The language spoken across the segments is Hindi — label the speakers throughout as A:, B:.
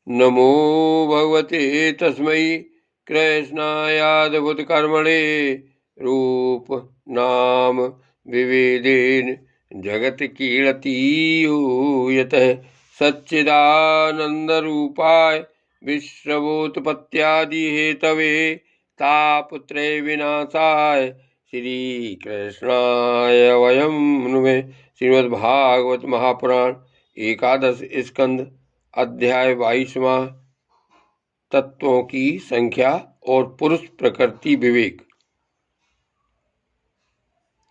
A: नमो भगवते तस्मै कृष्णायाद्भुतकर्मणे रूप नाम विवेदेन जगत कीर्तियो यतः सच्चिदानन्दरूपाय विश्वोत्पत्त्यादि हेतवे तापत्रय विनाशाय श्रीकृष्णाय वयं नुमः। श्रीमद्भागवत महापुराण एकादश स्कंद अध्याय 22वां तत्वों की संख्या और पुरुष प्रकृति विवेक।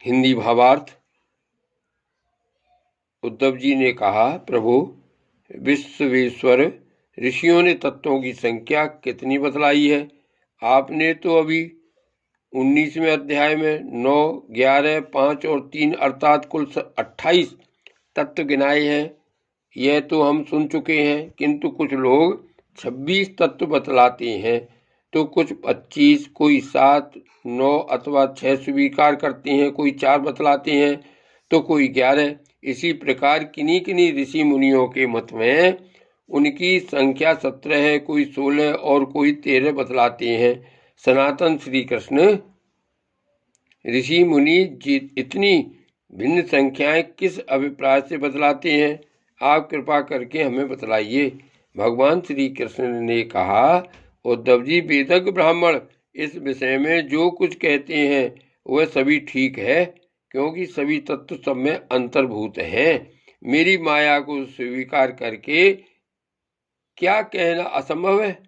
A: हिंदी भावार्थ। उद्धव जी ने कहा, प्रभु विश्वेश्वर, ऋषियों ने तत्वों की संख्या कितनी बतलाई है? आपने तो अभी 19वें अध्याय में 9, 11, 5 और 3 अर्थात कुल 28 तत्व गिनाए हैं। यह तो हम सुन चुके हैं, किंतु कुछ लोग 26 तत्व बतलाते हैं, तो कुछ 25, कोई 7, 9 अथवा 6 स्वीकार करते हैं, कोई 4 बतलाते हैं, तो कोई 11। इसी प्रकार किन्हीं किन्हीं ऋषि मुनियों के मत में उनकी संख्या 17 है, कोई 16 और कोई 13 बतलाते हैं। सनातन श्री कृष्ण ऋषि मुनि इतनी भिन्न संख्याएं किस अभिप्राय से बतलाते हैं? आप कृपा करके हमें बतलाइए। भगवान श्री कृष्ण ने कहा, उद्धव जी, वेदज्ञ ब्राह्मण इस विषय में जो कुछ कहते हैं वह सभी ठीक है, क्योंकि सभी तत्व सब में अंतर्भूत हैं। मेरी माया को स्वीकार करके क्या कहना असंभव है?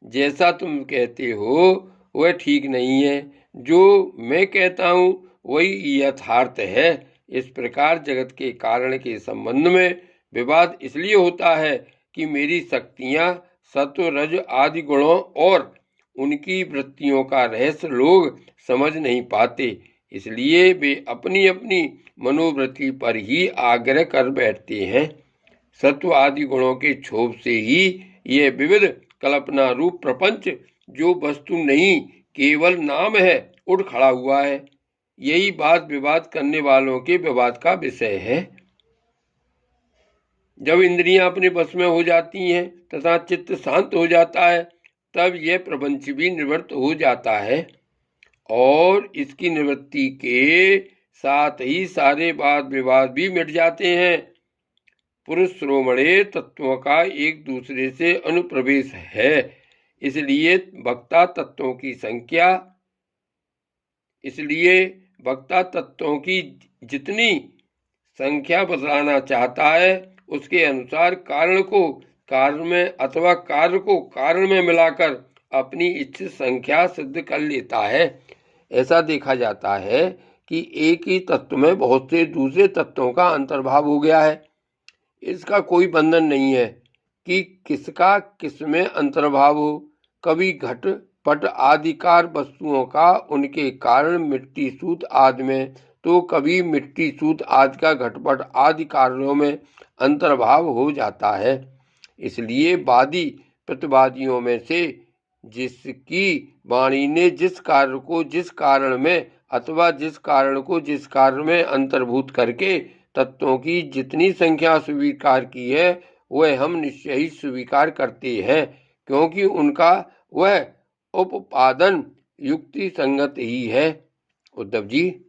A: जैसा तुम कहते हो वह ठीक नहीं है, जो मैं कहता हूँ वही यथार्थ है। इस प्रकार जगत के कारण के संबंध में विवाद इसलिए होता है कि मेरी शक्तियाँ सत्व रज आदि गुणों और उनकी वृत्तियों का रहस्य लोग समझ नहीं पाते, इसलिए वे अपनी अपनी मनोवृत्ति पर ही आग्रह कर बैठते हैं। सत्व आदि गुणों के क्षोभ से ही यह विविध कल्पना रूप प्रपंच, जो वस्तु नहीं केवल नाम है, उठ खड़ा हुआ है। यही बात विवाद करने वालों के विवाद का विषय है। जब इंद्रियां अपने बस में हो जाती हैं तथा चित्त शांत हो जाता है, तब यह प्रपंच भी निवृत्त हो जाता है, और इसकी निवृत्ति के साथ ही सारे वाद विवाद भी मिट जाते हैं। पुरुष श्रोमणे तत्वों का एक दूसरे से अनुप्रवेश है, इसलिए वक्ता तत्वों की जितनी संख्या बतलाना चाहता है, उसके अनुसार कारण को कारण में अथवा कार्य को कारण में मिलाकर अपनी इच्छित संख्या सिद्ध कर लेता है। ऐसा देखा जाता है कि एक ही तत्व में बहुत से दूसरे तत्वों का अंतर्भाव हो गया है। इसका कोई बंधन नहीं है कि किसका किसमें अंतर्भाव हो। कभी घट पट आदिकार वस्तुओं का उनके कारण मिट्टी सूत आदि में, तो कभी मिट्टी सूत आदि का घटपट आदि कार्यों में अंतर्भाव हो जाता है। इसलिए वादी प्रतिवादियों में से जिसकी वाणी ने जिस कार्य को जिस कारण में अथवा जिस कारण को जिस कारण में अंतर्भूत करके तत्वों की जितनी संख्या स्वीकार की है, वह हम निश्चय ही स्वीकार करते हैं, क्योंकि उनका वह उपादान युक्ति संगत ही है। उद्धव जी,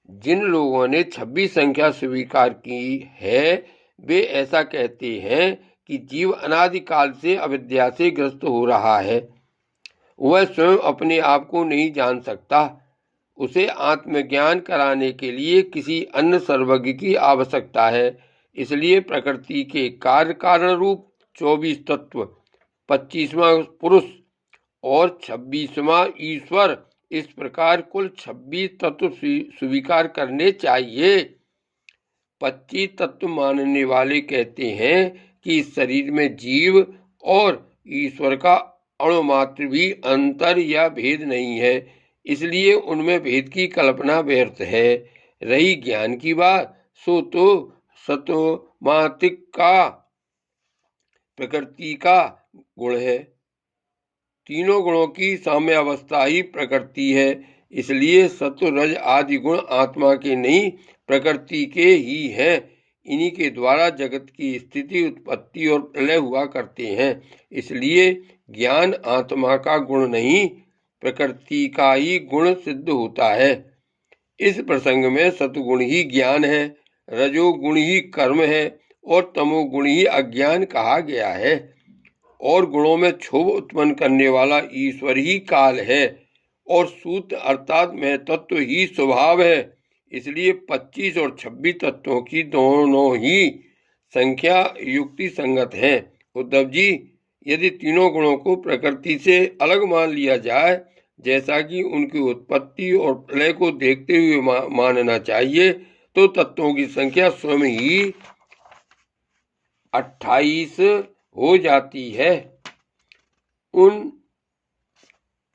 A: जिन लोगों ने 26 संख्या स्वीकार की है, वे ऐसा कहते हैं कि जीव अनादिकाल से अविद्या से ग्रस्त हो रहा है। वह स्वयं अपने आप को नहीं जान सकता। उसे आत्मज्ञान कराने के लिए किसी अन्य सर्वज्ञ की आवश्यकता है। इसलिए प्रकृति के कार्य कारण रूप 24 तत्व, 25वां पुरुष और 26वां ईश्वर, इस प्रकार कुल 26 तत्व स्वीकार करने चाहिए। 25 तत्व मानने वाले कहते हैं कि इस शरीर में जीव और ईश्वर का अणुमात्र भी अंतर या भेद नहीं है, इसलिए उनमें भेद की कल्पना व्यर्थ है। रही ज्ञान की बात, सो तो सत्वमात्रिक का प्रकृति का गुण है। तीनों गुणों की साम्यावस्था ही प्रकृति है, इसलिए सत्व रज आदि गुण आत्मा के नहीं प्रकृति के ही हैं। इन्हीं के द्वारा जगत की स्थिति, उत्पत्ति और प्रलय हुआ करते हैं। इसलिए ज्ञान आत्मा का गुण नहीं, प्रकृति का ही गुण सिद्ध होता है। इस प्रसंग में सतुगुण ही ज्ञान है, रजोगुण ही कर्म है और तमोगुण ही अज्ञान कहा गया है। और गुणों में क्षोभ उत्पन्न करने वाला ईश्वर ही काल है और सूत्र अर्थात मैं तत्व ही स्वभाव है। इसलिए 25 और 26 तत्वों की दोनों ही संख्या युक्ति संगत है। उद्धव जी, यदि तीनों गुणों को प्रकृति से अलग मान लिया जाए, जैसा कि उनकी उत्पत्ति और प्रलय को देखते हुए मानना चाहिए, तो तत्वों की संख्या स्वयं ही 28 हो जाती है। उन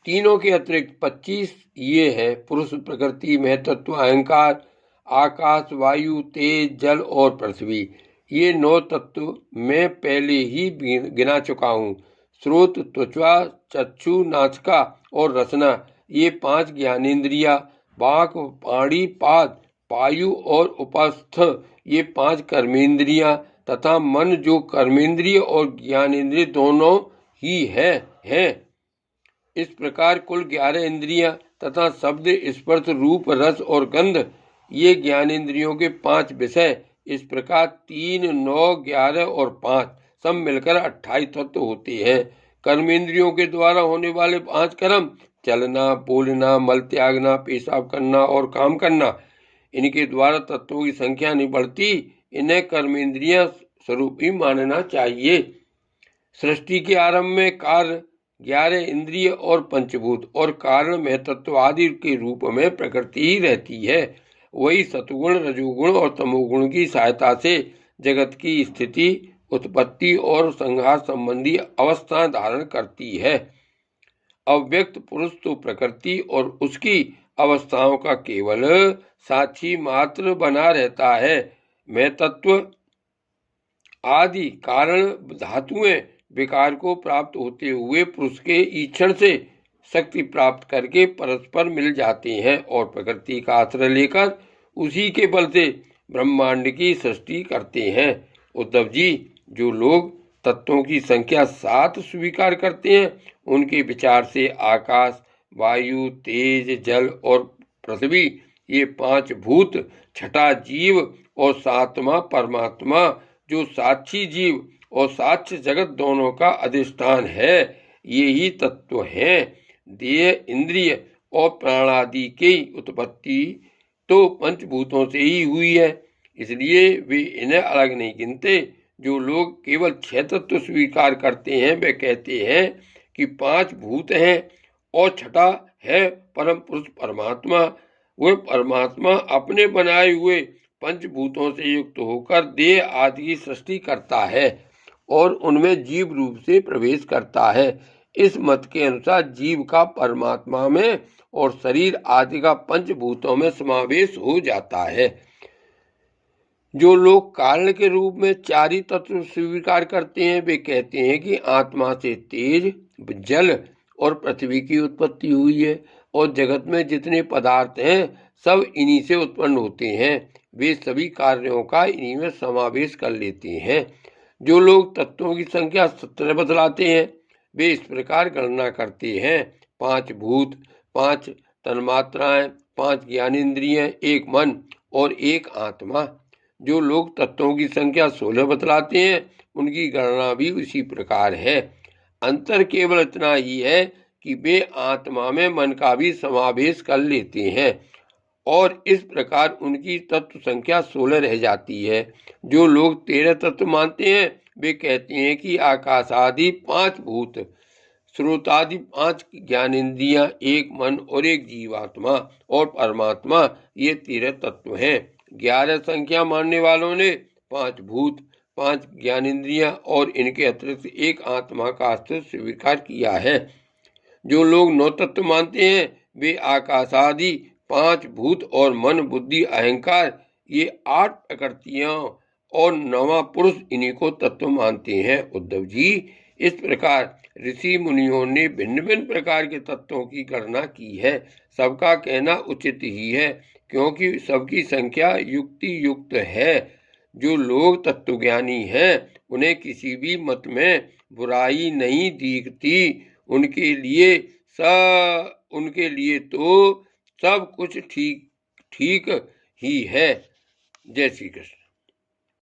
A: तीनों के अतिरिक्त 25 ये है: पुरुष, प्रकृति, महतत्व, अहंकार, आकाश, वायु, तेज, जल और पृथ्वी। ये 9 तत्व मैं पहले ही गिना चुका हूँ। श्रोत, त्वचा, चक्षु, नासिका और रसना, ये 5 ज्ञानेन्द्रिया, वाक, पाणी, पाद, पायु और उपस्थ, ये 5 कर्मेंद्रिया, तथा मन जो कर्मेंद्रिय और ज्ञानेन्द्रिय दोनों ही है। इस प्रकार कुल 11 इंद्रियां तथा शब्द, स्पर्श, रूप, रस और गंध, ये ज्ञानेन्द्रियों के 5 विषय। इस प्रकार 3, 9, 11 और 5 सब मिलकर 28 तत्व होते हैं। कर्मेंद्रियों के द्वारा होने वाले 5 कर्म, चलना, बोलना, मल त्यागना, पेशाब करना और काम करना, इनके द्वारा तत्वों की संख्या नहीं बढ़ती। इन्हें कर्मेंद्रिय स्वरूप ही मानना चाहिए। सृष्टि के आरंभ में कार्य 11 इंद्रिय और पंचभूत और कारण में तत्व आदि के रूप में प्रकृति ही रहती है। वही सतुगुण, रजोगुण और तमोगुण की सहायता से जगत की स्थिति, उत्पत्ति और संहार संबंधी अवस्था धारण करती है। अव्यक्त पुरुष तो प्रकृति और उसकी अवस्थाओं का केवल साक्षी मात्र बना रहता है। मैं तत्व आदि कारण धातुएं विकार को प्राप्त होते हुए पुरुष के ईक्षण से शक्ति प्राप्त करके परस्पर मिल जाते हैं और प्रकृति का आश्रय लेकर उसी के बल से ब्रह्मांड की सृष्टि करते हैं। उद्धव जी, जो लोग तत्वों की संख्या 7 स्वीकार करते हैं, उनके विचार से आकाश, वायु, तेज, जल और पृथ्वी, ये 5 भूत, 6ठा जीव और 7वां परमात्मा, जो साक्षी जीव और साक्ष्य जगत दोनों का अधिष्ठान है, ये ही तत्व हैं। देह, इंद्रिय और प्राण आदि की उत्पत्ति तो पंचभूतों से ही हुई है, इसलिए वे इन्हें अलग नहीं गिनते। जो लोग केवल 6 तत्व स्वीकार करते हैं, वे कहते हैं कि 5 भूत हैं और 6ठा है परम पुरुष परमात्मा। वह परमात्मा अपने बनाए हुए पंचभूतों से युक्त होकर देह आदि की सृष्टि करता है और उनमें जीव रूप से प्रवेश करता है। इस मत के अनुसार जीव का परमात्मा में और शरीर आदि का पंचभूतों में समावेश हो जाता है। जो लोग कारण के रूप में 4 ही तत्व स्वीकार करते हैं, वे कहते हैं कि आत्मा से तेज, जल और पृथ्वी की उत्पत्ति हुई है और जगत में जितने पदार्थ हैं सब इन्हीं से उत्पन्न होते हैं। वे सभी कार्यों का इन्हीं में समावेश कर लेते हैं। जो लोग तत्वों की संख्या 17 बतलाते हैं, वे इस प्रकार गणना करते हैं: 5 भूत, 5 तन्मात्राएं, 5 ज्ञानेन्द्रिय, 1 मन और 1 आत्मा। जो लोग तत्वों की संख्या 16 बतलाते हैं, उनकी गणना भी उसी प्रकार है। अंतर केवल इतना ही है कि वे आत्मा में मन का भी समावेश कर लेते हैं और इस प्रकार उनकी तत्व संख्या 16 रह जाती है। जो लोग 13 तत्व मानते हैं, वे कहते हैं कि आकाश आदि 5 भूत, श्रोतादि 5 ज्ञानेन्द्रियां, 1 मन और 1 जीवात्मा और परमात्मा, ये 13 तत्व हैं। 11 संख्या मानने वालों ने 5 भूत, 5 ज्ञानेन्द्रियां और इनके अतिरिक्त 1 आत्मा का अस्तित्व स्वीकार किया है। जो लोग 9 तत्व मानते हैं, वे आकाश आदि 5 भूत और मन, बुद्धि, अहंकार, ये 8 प्रकृतियां और 9वां पुरुष, इन्हीं को तत्व मानते हैं। उद्धव जी, इस प्रकार ऋषि मुनियों ने भिन्न भिन्न प्रकार के तत्वों की गणना की है। सबका कहना उचित ही है, क्योंकि सबकी संख्या युक्ति युक्त है। जो लोग तत्वज्ञानी हैं उन्हें किसी भी मत में बुराई नहीं दिखती। उनके लिए तो सब कुछ ठीक ठीक ही है। जय श्री कृष्ण।